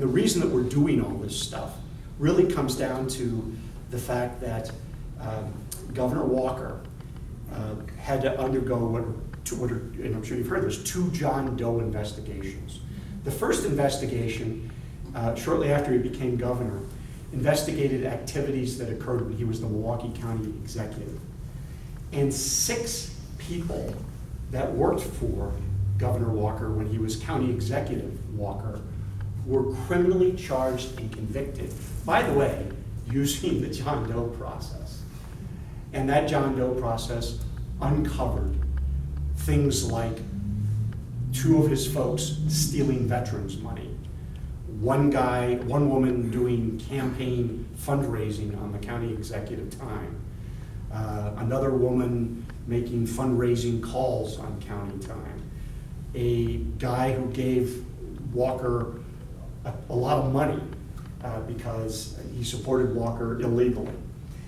And the reason that we're doing all this stuff really comes down to the fact that Governor Walker had to undergo and I'm sure you've heard this, 2 John Doe investigations. The first investigation, shortly after he became governor, investigated activities that occurred when he was the Milwaukee County executive. And 6 people that worked for Governor Walker when he was county executive Walker were criminally charged and convicted, by the way, using the John Doe process. And that John Doe process uncovered things like 2 of his folks stealing veterans' money, one woman doing campaign fundraising on the county executive time, another woman making fundraising calls on county time, a guy who gave Walker a lot of money because he supported Walker illegally.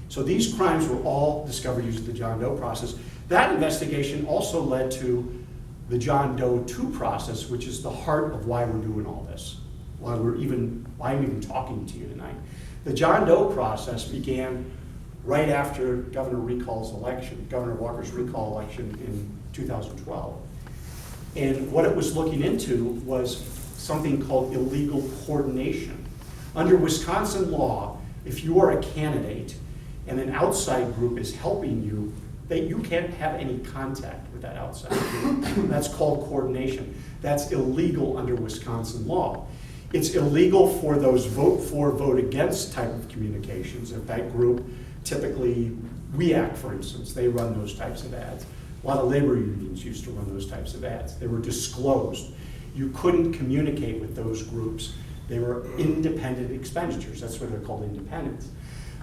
So these crimes were all discovered using the John Doe process. That investigation also led to the John Doe 2 process, which is the heart of why we're doing all this, why I'm even talking to you tonight. The John Doe process began right after Governor Walker's recall election in 2012. And what it was looking into was something called illegal coordination. Under Wisconsin law, if you are a candidate and an outside group is helping you, that you can't have any contact with that outside group. That's called coordination. That's illegal under Wisconsin law. It's illegal for those vote for, vote against type of communications. If that group, typically WEAC, for instance, they run those types of ads. A lot of labor unions used to run those types of ads. They were disclosed. You couldn't communicate with those groups. They were independent expenditures. That's why they're called independents.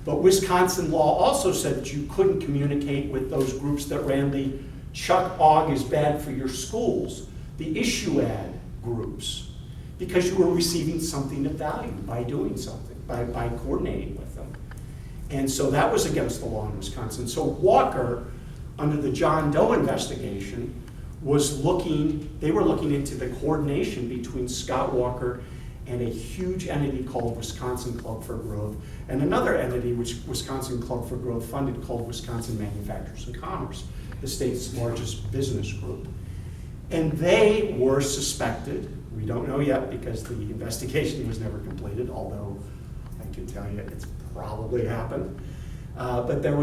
But Wisconsin law also said that you couldn't communicate with those groups that ran the Chuck Ogg is bad for your schools, the issue ad groups, because you were receiving something of value by doing something, by coordinating with them. And so that was against the law in Wisconsin. So Walker, under the John Doe investigation, they were looking into the coordination between Scott Walker and a huge entity called Wisconsin Club for Growth, and another entity which Wisconsin Club for Growth funded called Wisconsin Manufacturers and Commerce, the state's largest business group. And they were suspected, we don't know yet because the investigation was never completed, although I can tell you it's probably happened. But the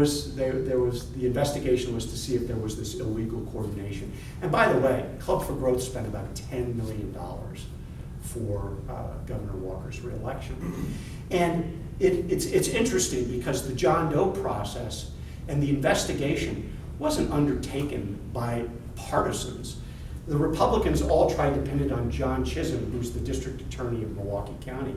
investigation was to see if there was this illegal coordination. And by the way, Club for Growth spent about $10 million for Governor Walker's reelection. And it's interesting because the John Doe process and the investigation wasn't undertaken by partisans. The Republicans all tried to pin it on John Chisholm, who's the district attorney of Milwaukee County.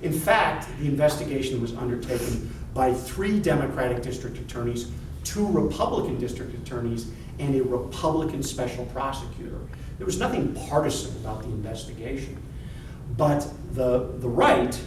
In fact, the investigation was undertaken by 3 Democratic district attorneys, 2 Republican district attorneys, and a Republican special prosecutor. There was nothing partisan about the investigation. But the right,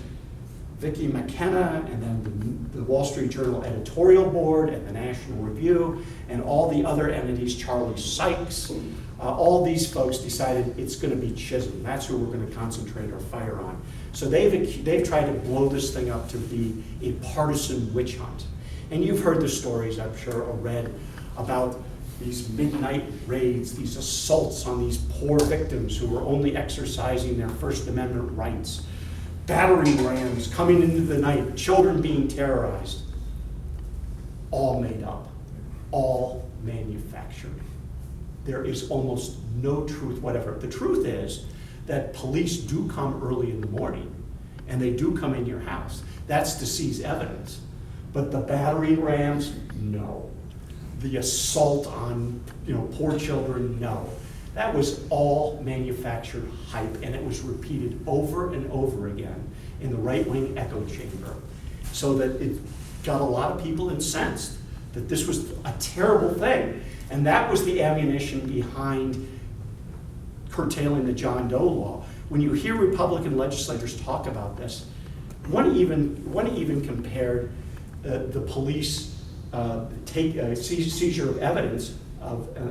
Vicki McKenna, and then the Wall Street Journal editorial board, and the National Review, and all the other entities, Charlie Sykes, all these folks decided it's going to be Chisholm. That's who we're going to concentrate our fire on. So they've tried to blow this thing up to be a partisan witch hunt. And you've heard the stories, I'm sure, or read about these midnight raids, these assaults on these poor victims who were only exercising their First Amendment rights, battering rams coming into the night, children being terrorized. All made up, all manufactured. There is almost no truth whatever. The truth is that police do come early in the morning and they do come in your house. That's to seize evidence. But the battering rams, no. The assault on poor children, no. That was all manufactured hype, and it was repeated over and over again in the right-wing echo chamber, so that it got a lot of people incensed that this was a terrible thing. And that was the ammunition behind curtailing the John Doe law. When you hear Republican legislators talk about this, one even compared the police seizure of evidence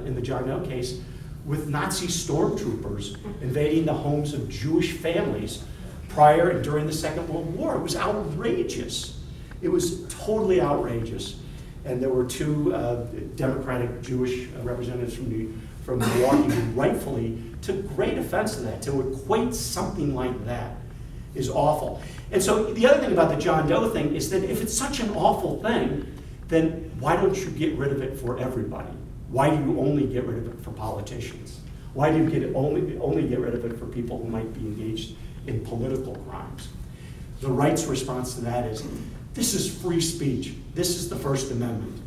in the John Doe case with Nazi stormtroopers invading the homes of Jewish families, prior and during the Second World War. It was outrageous. It was totally outrageous. And there were two Democratic Jewish representatives from Milwaukee who rightfully took great offense to that. To equate something like that is awful. And so the other thing about the John Doe thing is that if it's such an awful thing, then why don't you get rid of it for everybody? Why do you only get rid of it for politicians? Why do you only get rid of it for people who might be engaged in political crimes? The right's response to that is, this is free speech. This is the First Amendment.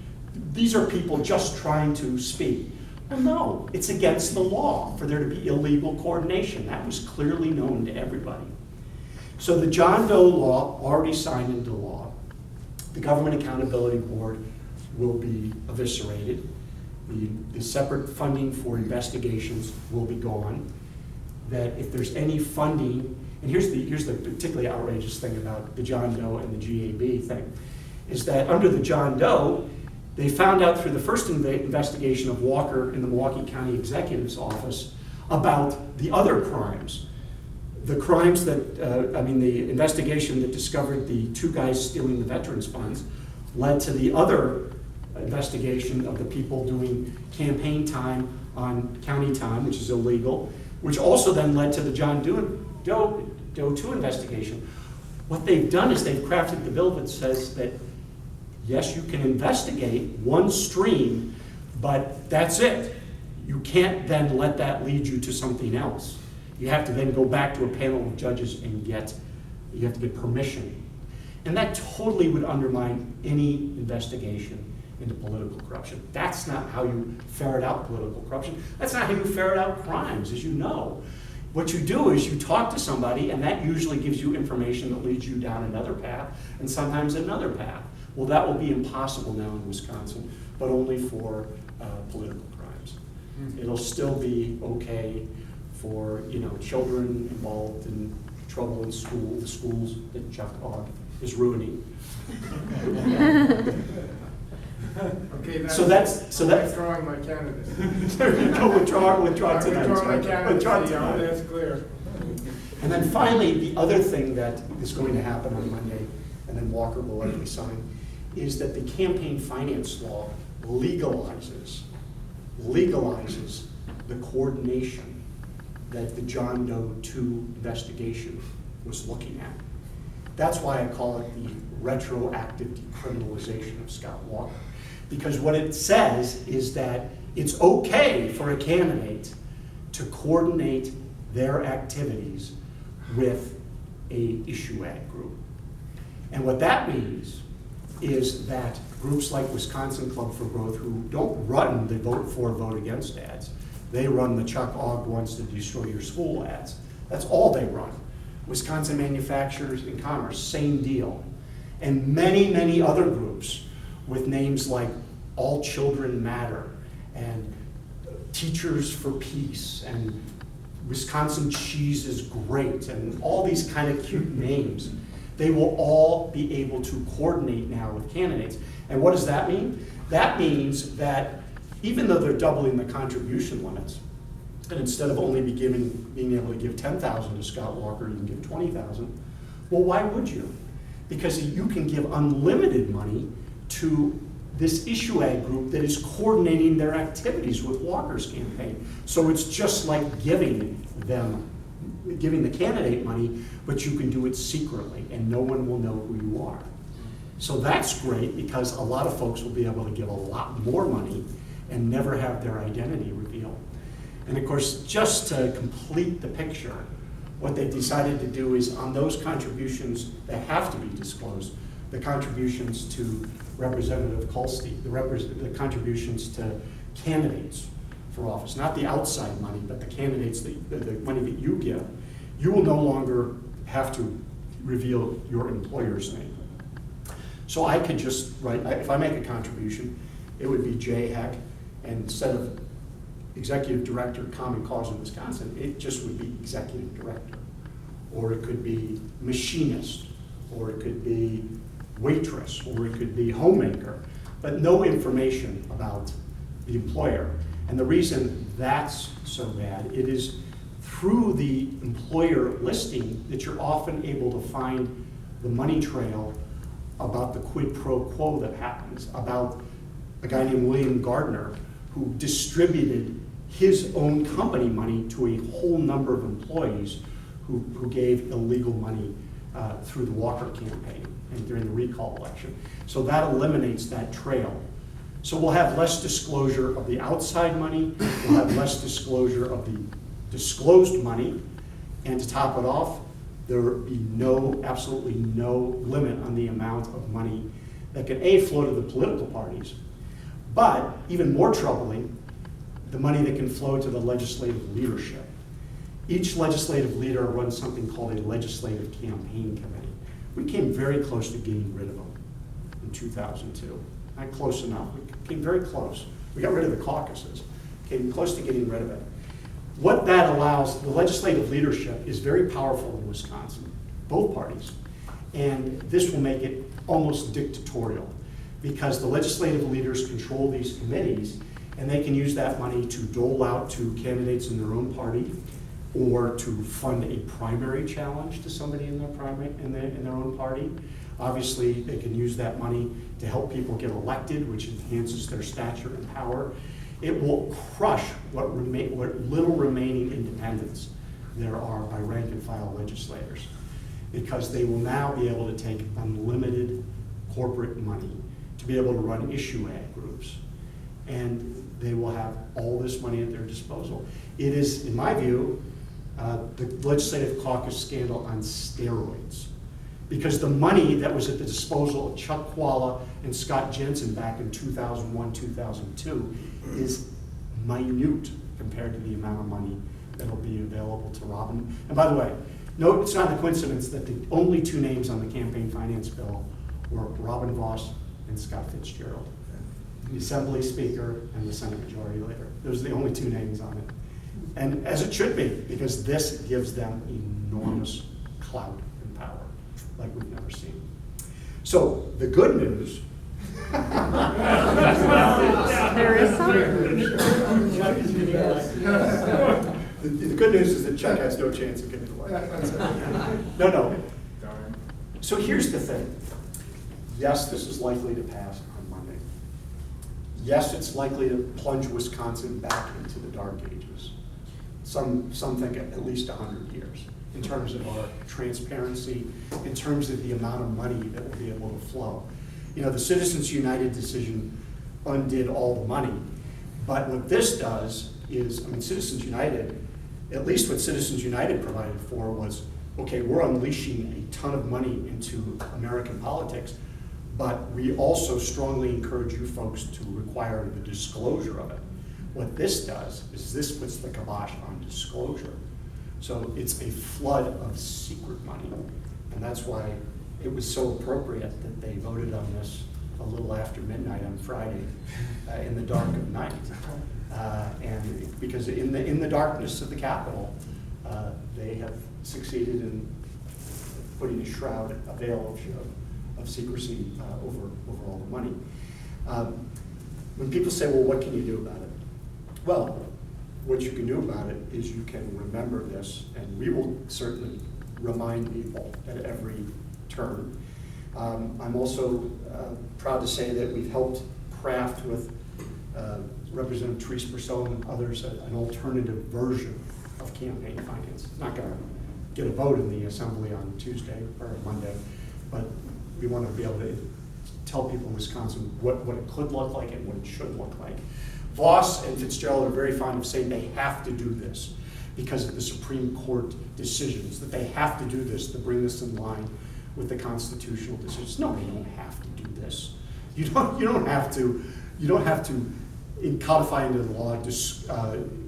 These are people just trying to speak. Well, no, it's against the law for there to be illegal coordination. That was clearly known to everybody. So the John Doe law already signed into law. The Government Accountability Board will be eviscerated. The separate funding for investigations will be gone. That if there's any funding, and here's the particularly outrageous thing about the John Doe and the GAB thing, is that under the John Doe, they found out through the first investigation of Walker in the Milwaukee County Executive's office about the other crimes. The crimes that, the investigation that discovered the two guys stealing the veterans funds led to the other investigation of the people doing campaign time on county time, which is illegal, which also then led to the John Doe 2 investigation. What they've done is they've crafted the bill that says that, yes, you can investigate one stream, but that's it. You can't then let that lead you to something else. You have to then go back to a panel of judges and you have to get permission. And that totally would undermine any investigation into political corruption. That's not how you ferret out political corruption. That's not how you ferret out crimes, as you know. What you do is you talk to somebody, and that usually gives you information that leads you down another path, and sometimes another path. Well, that will be impossible now in Wisconsin, but only for political crimes. It'll still be okay for children involved in trouble in school, the schools that Chuck Hogg is ruining. Okay, so that's withdrawing my candidacy. There you go. Withdraw tonight. Withdraw my candidacy. That's clear. And then finally, the other thing that is going to happen on Monday, and then Walker will likely sign, is that the campaign finance law legalizes the coordination that the John Doe 2 investigation was looking at. That's why I call it the retroactive decriminalization of Scott Walker. Because what it says is that it's okay for a candidate to coordinate their activities with a issue ad group. And what that means is that groups like Wisconsin Club for Growth, who don't run the vote for, vote against ads, they run the Chuck Ogg wants to destroy your school ads. That's all they run. Wisconsin Manufacturers and Commerce, same deal. And many, many other groups with names like All Children Matter and Teachers for Peace and Wisconsin Cheese is Great and all these kind of cute names. They will all be able to coordinate now with candidates. And what does that mean? That means that even though they're doubling the contribution limits, and instead of only being able to give $10,000 to Scott Walker, you can give $20,000. Well, why would you? Because you can give unlimited money to this issue ad group that is coordinating their activities with Walker's campaign. So it's just like giving the candidate money, but you can do it secretly and no one will know who you are. So that's great because a lot of folks will be able to give a lot more money and never have their identity revealed. And of course, just to complete the picture, what they've decided to do is on those contributions that have to be disclosed, the contributions to Representative Kulste, the contributions to candidates for office, not the outside money, but the candidates, the money that you give, you will no longer have to reveal your employer's name. So I could just write, if I make a contribution, it would be J. Heck, and instead of Executive Director, Common Cause in Wisconsin, it just would be Executive Director. Or it could be machinist, or it could be waitress, or it could be homemaker, but no information about the employer. And the reason that's so bad, it is through the employer listing that you're often able to find the money trail about the quid pro quo that happens, about a guy named William Gardner who distributed his own company money to a whole number of employees who gave illegal money through the Walker campaign and during the recall election. So that eliminates that trail. So we'll have less disclosure of the outside money, we'll have less disclosure of the disclosed money, and to top it off, there will be absolutely no limit on the amount of money that can flow to the political parties, but even more troubling, the money that can flow to the legislative leadership. Each legislative leader runs something called a legislative campaign committee. We came very close to getting rid of them in 2002. Not close enough, we came very close. We got rid of the caucuses, came close to getting rid of it. What that allows, the legislative leadership is very powerful in Wisconsin, both parties, and this will make it almost dictatorial because the legislative leaders control these committees and they can use that money to dole out to candidates in their own party or to fund a primary challenge to somebody in their own party. Obviously, they can use that money to help people get elected, which enhances their stature and power. It will crush what little remaining independence there are by rank and file legislators, because they will now be able to take unlimited corporate money to be able to run issue ad groups. And they will have all this money at their disposal. It is, in my view, the legislative caucus scandal on steroids. Because the money that was at the disposal of Chuck Qualla and Scott Jensen back in 2001, 2002 is minute compared to the amount of money that will be available to Robin. And by the way, no, it's not a coincidence that the only two names on the campaign finance bill were Robin Vos and Scott Fitzgerald, the Assembly Speaker and the Senate Majority Leader. Those are the only two names on it. And as it should be, because this gives them enormous clout and power like we've never seen. So the good news. There is some. The good news is that Chuck has no chance of getting away. No. So here's the thing. Yes, this is likely to pass on Monday. Yes, it's likely to plunge Wisconsin back into the dark ages. Some think at least 100 years in terms of our transparency, in terms of the amount of money that will be able to flow. You know, the Citizens United decision undid all the money, but what this does is, I mean, Citizens United, at least what Citizens United provided for was, okay, we're unleashing a ton of money into American politics, but we also strongly encourage you folks to require the disclosure of it. What this does is this puts the kibosh on disclosure. So it's a flood of secret money, and that's why it was so appropriate that they voted on this a little after midnight on Friday, in the dark of night, and because in the darkness of the Capitol, they have succeeded in putting a shroud, a veil of secrecy over all the money. When people say, "Well, what can you do about it?" Well, what you can do about it is you can remember this, and we will certainly remind people at every turn. I'm also proud to say that we've helped craft with Representative Therese Purcell and others an alternative version of campaign finance. It's not going to get a vote in the Assembly on Tuesday or Monday, but we want to be able to tell people in Wisconsin what it could look like and what it should look like. Voss and Fitzgerald are very fond of saying they have to do this because of the Supreme Court decisions, that they have to do this to bring this in line with the constitutional decisions. No, you don't have to do this. You don't have to codify into the law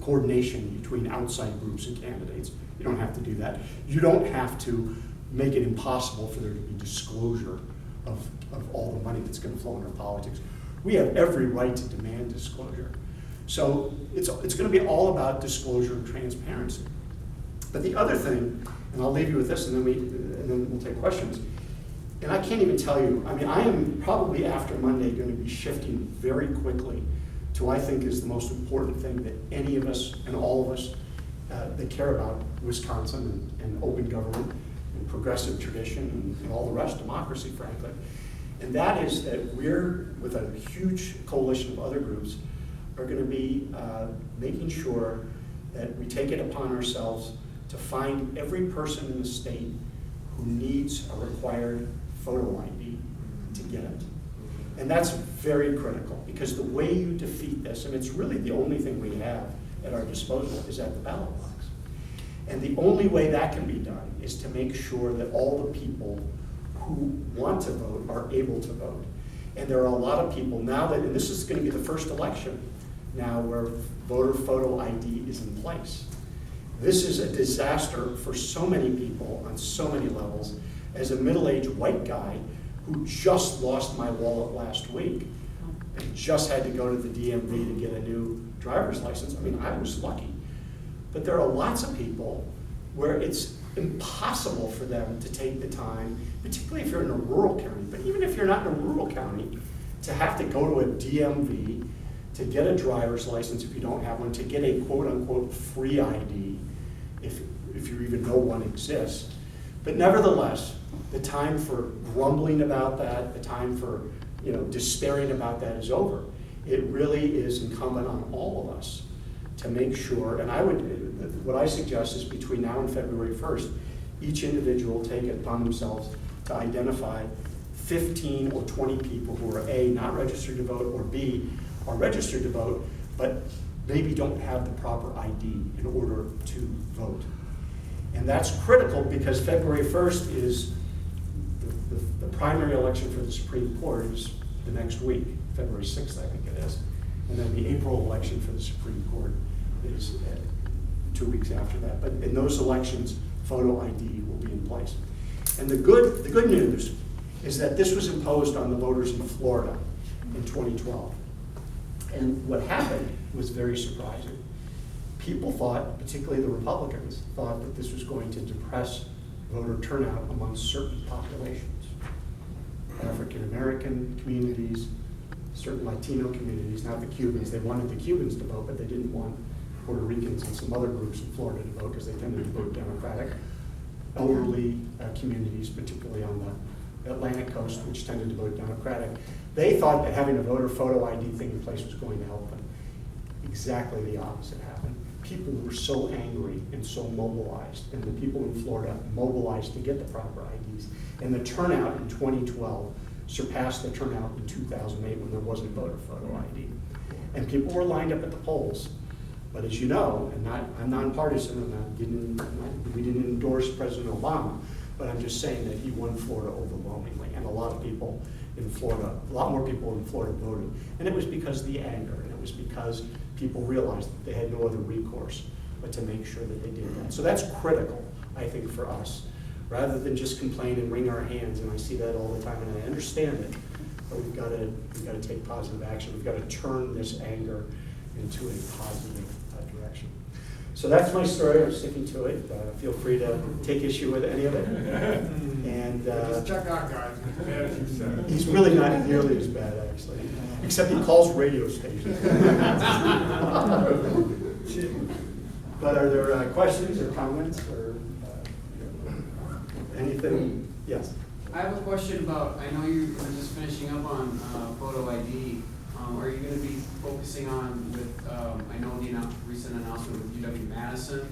coordination between outside groups and candidates. You don't have to do that. You don't have to make it impossible for there to be disclosure of all the money that's going to flow in our politics. We have every right to demand disclosure. So it's going to be all about disclosure and transparency. But the other thing, and I'll leave you with this, and then we'll take questions. And I can't even tell you. I mean, I am probably after Monday going to be shifting very quickly to what I think is the most important thing that any of us and all of us that care about Wisconsin and open government and progressive tradition and all the rest, democracy, frankly. And that is that we're, with a huge coalition of other groups, are going to be making sure that we take it upon ourselves to find every person in the state who needs a required photo ID to get it. And that's very critical, because the way you defeat this, and it's really the only thing we have at our disposal, is at the ballot box. And the only way that can be done is to make sure that all the people who want to vote are able to vote. And there are a lot of people now that, and this is going to be the first election now where voter photo ID is in place. This is a disaster for so many people on so many levels. As a middle-aged white guy who just lost my wallet last week and just had to go to the DMV to get a new driver's license, I mean, I was lucky. But there are lots of people where it's impossible for them to take the time, particularly if you're in a rural county, but even if you're not in a rural county, to have to go to a DMV to get a driver's license if you don't have one, to get a quote-unquote free ID, if you even know one exists. But nevertheless, the time for grumbling about that, the time for despairing about that is over. It really is incumbent on all of us to make sure, and what I suggest is between now and February 1st, each individual take it upon themselves to identify 15 or 20 people who are A, not registered to vote, or B, are registered to vote, but maybe don't have the proper ID in order to vote. And that's critical because February 1st is the primary election for the Supreme Court is the next week, February 6th, I think it is. And then the April election for the Supreme Court is 2 weeks after that. But in those elections, photo ID will be in place. And the good news is that this was imposed on the voters in Florida in 2012. And what happened was very surprising. People thought, particularly the Republicans, thought that this was going to depress voter turnout among certain populations. African American communities, certain Latino communities, not the Cubans. They wanted the Cubans to vote, but they didn't want Puerto Ricans and some other groups in Florida to vote because they tended to vote Democratic. Elderly communities, particularly on the Atlantic coast, which tended to vote Democratic. They thought that having a voter photo ID thing in place was going to help them. Exactly the opposite happened. People were so angry and so mobilized, and the people in Florida mobilized to get the proper IDs. And the turnout in 2012 surpassed the turnout in 2008 when there wasn't voter photo ID. And people were lined up at the polls. But as you know, and I'm nonpartisan, we didn't endorse President Obama, but I'm just saying that he won Florida overwhelmingly. And a lot of people in Florida, a lot more people in Florida voted. And it was because of the anger, and it was because people realized that they had no other recourse but to make sure that they did that. So that's critical, I think, for us, rather than just complain and wring our hands, and I see that all the time, and I understand it, but we've got to take positive action. We've got to turn this anger into a positive direction. So that's my story. I'm sticking to it. Feel free to take issue with any of it. And Just check out, guys, as bad as you said. he's really not nearly as bad, actually, except he calls radio stations. But are there questions or comments or anything? Yes. I have a question about, I know you were just finishing up on photo ID. Are you going to be focusing on with, I know the recent announcement with UW-Madison,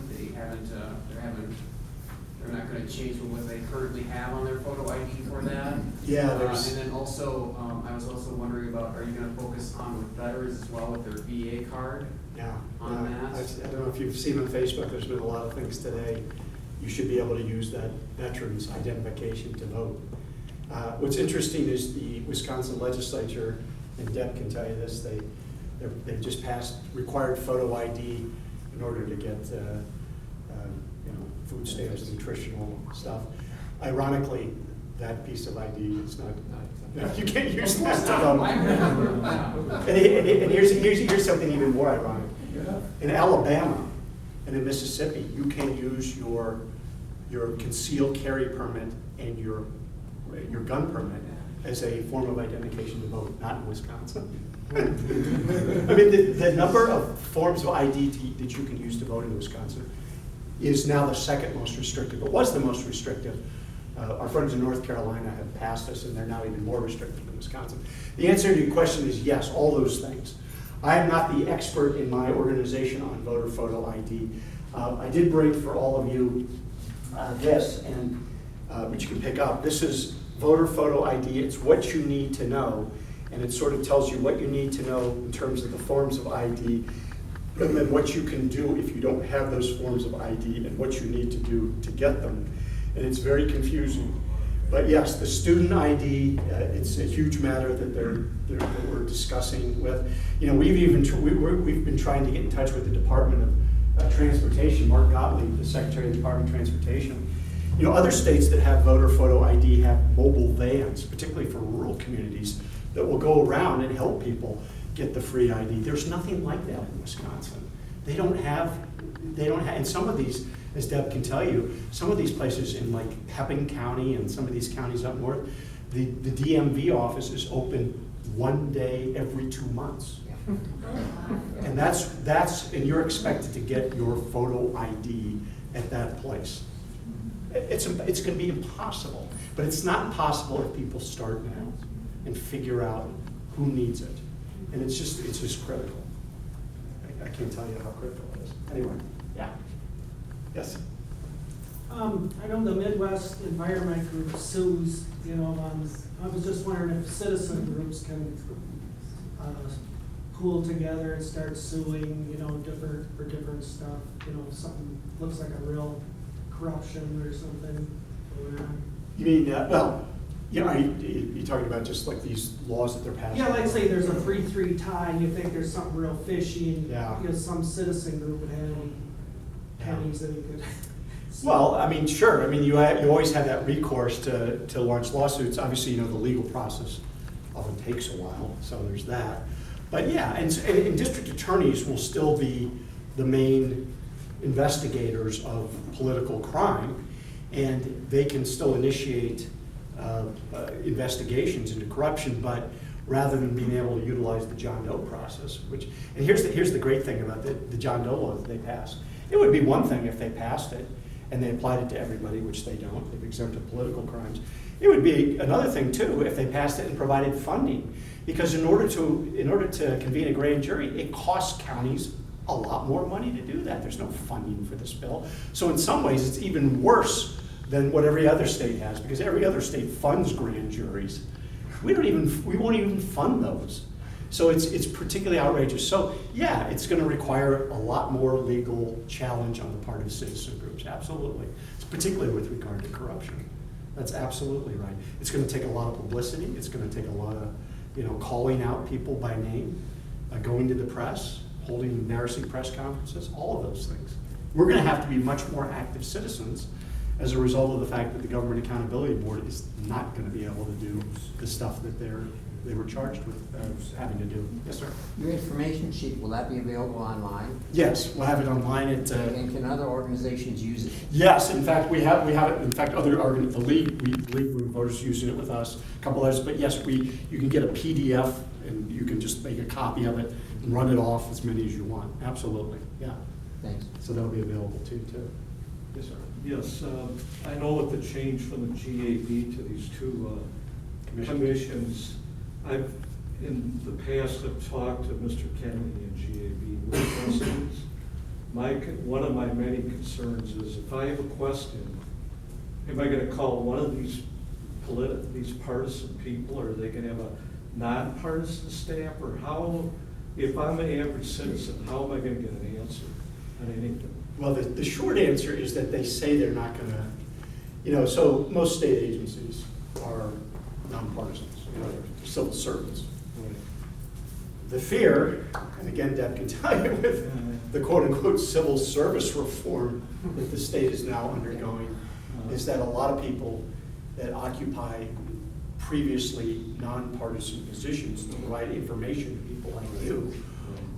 they're not going to change what they currently have on their photo ID for that? Yeah, And there's, then also, I was also wondering about, are you going to focus on with veterans as well with their VA card? yeah. On that? I don't know if you've seen on Facebook, there's been a lot of things today. You should be able to use that veteran's identification to vote. What's interesting is the Wisconsin legislature, and Deb can tell you this, they just passed required photo ID in order to get food stamps, nutritional stuff. Ironically, that piece of ID is not you can't use that to vote. And here's something even more ironic. In Alabama and in Mississippi, you can use your concealed carry permit and your gun permit as a form of identification to vote, not in Wisconsin. I mean, the number of forms of ID that you can use to vote in Wisconsin is now the second most restrictive. It was the most restrictive. Our friends in North Carolina have passed us, and they're now even more restrictive than Wisconsin. The answer to your question is yes, all those things. I am not the expert in my organization on voter photo ID. I did bring for all of you this, and which you can pick up. This is voter photo ID. It's what you need to know, and it sort of tells you what you need to know in terms of the forms of ID, and then what you can do if you don't have those forms of ID, and what you need to do to get them. And it's very confusing. But yes, the student ID, it's a huge matter that we're discussing with. You know, we've been trying to get in touch with the Department of Transportation, Mark Gottlieb, the Secretary of the Department of Transportation. You know, other states that have voter photo ID have mobile vans, particularly for rural communities, that will go around and help people get the free ID. There's nothing like that in Wisconsin. They don't have, and some of these, as Deb can tell you, some of these places in like Pepin County and some of these counties up north, the DMV office is open one day every 2 months. And and you're expected to get your photo ID at that place. It's going to be impossible, but it's not impossible if people start now and figure out who needs it. And it's just critical. I can't tell you how critical it is. Anyway, yeah. Yes? I know the Midwest Environment Group sues, you know, I was just wondering if citizen groups can pool together and start suing, you know, for different stuff, you know, something looks like a real corruption or something going on. You mean, well, you know, you're talking about just like these laws that they're passing? Yeah, like say there's a 3-3 tie and you think there's something real fishy and, Yeah. you know, some citizen group would have any pennies that he could. Well, I mean, sure. I mean, you always have that recourse to launch lawsuits. Obviously, you know, the legal process often takes a while, so there's that. But yeah, and district attorneys will still be the main investigators of political crime, and they can still initiate investigations into corruption, but rather than being able to utilize the John Doe process, and here's the great thing about the John Doe law that they passed. It would be one thing if they passed it and they applied it to everybody, which they don't. They've exempted political crimes. It would be another thing too if they passed it and provided funding, because in order to convene a grand jury, it costs counties a lot more money to do that. There's no funding for this bill. So in some ways, it's even worse than what every other state has, because every other state funds grand juries. We won't even fund those. So it's particularly outrageous. So yeah, it's going to require a lot more legal challenge on the part of citizen groups, absolutely. It's particularly with regard to corruption. That's absolutely right. It's going to take a lot of publicity. It's going to take a lot of, you know, calling out people by name, going to the press, holding embarrassing press conferences, all of those things. We're going to have to be much more active citizens as a result of the fact that the Government Accountability Board is not going to be able to do the stuff that they were charged with having to do. Yes, sir? Your information sheet, will that be available online? Yes, we'll have it online at. And can other organizations use it? Yes, in fact, we have it. In fact, the League Group Voters using it with us, a couple others. But yes, you can get a PDF and you can just make a copy of it and run it off as many as you want. Absolutely, yeah. Thanks. So that'll be available too. Yes, sir. Yes, I know with the change from the GAB to these two commissions, I've, in the past, have talked to Mr. Kennedy in GAB with questions. One of my many concerns is if I have a question, am I going to call one of these partisan people, or are they going to have a nonpartisan staff, or how, if I'm an average citizen, how am I going to get an answer on anything? Well, the short answer is that they say they're not going to, you know, so most state agencies are nonpartisans, you know, they're civil servants. The fear, and again, Deb can tell you, with the quote-unquote civil service reform that the state is now undergoing, is that a lot of people that occupy previously nonpartisan positions to provide information to people like you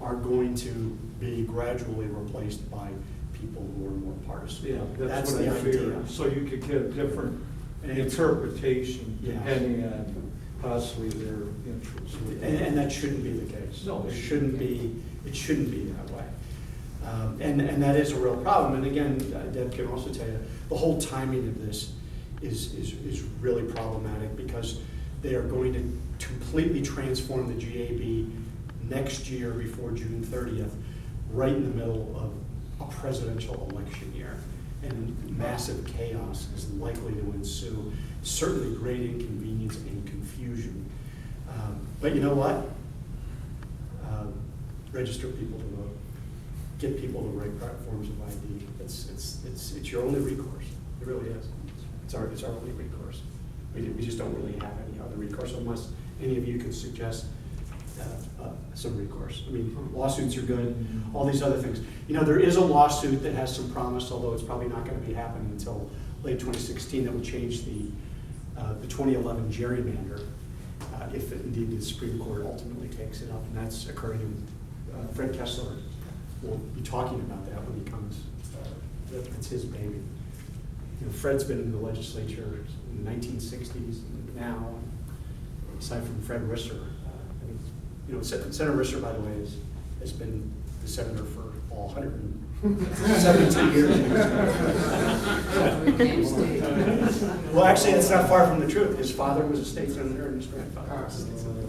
are going to be gradually replaced by people who are more partisan. Yeah, that's what the I fear. idea. So you could get a different interpretation Yeah. depending on possibly their interests. And that shouldn't be the case. No, It shouldn't be that way. And that is a real problem. And again, Deb can also tell you, the whole timing of this is really problematic because they are going to completely transform the GAB next year before June 30th, right in the middle of a presidential election year. And massive chaos is likely to ensue, certainly great inconvenience and confusion. But you know what? Register people to vote. Get people the right forms of ID. It's your only recourse. It really is. It's our only recourse. We just don't really have any other recourse unless any of you could suggest some recourse. I mean, lawsuits are good, all these other things. You know, there is a lawsuit that has some promise, although it's probably not going to be happening until late 2016, that will change the 2011 gerrymander, if indeed the Supreme Court ultimately takes it up, and that's occurring in, Fred Kessler will be talking about that when he comes, it's his baby. You know, Fred's been in the legislature in the 1960s and now, aside from Fred Risser. You know, Senator Risser, by the way, has been the senator for all 172 years. Well, actually, that's not far from the truth. His father was a state senator and his grandfather was a state senator.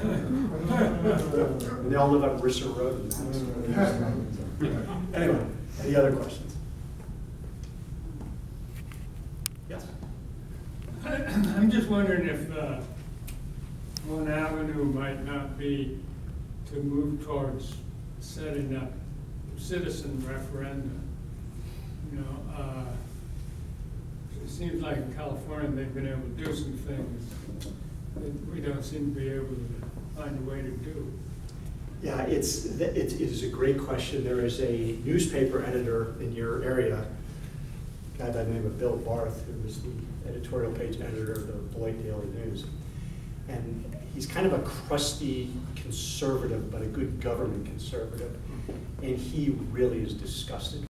And they all live on Risser Road. Anyway, any other questions? Yes? I'm just wondering if one avenue might not be to move towards setting up citizen referendum. You know, it seems like in California they've been able to do some things that we don't seem to be able to find a way to do. Yeah, it is a great question. There is a newspaper editor in your area, a guy by the name of Bill Barth, who is the editorial page editor of the Beloit Daily News. And he's kind of a crusty conservative, but a good government conservative. And he really is disgusted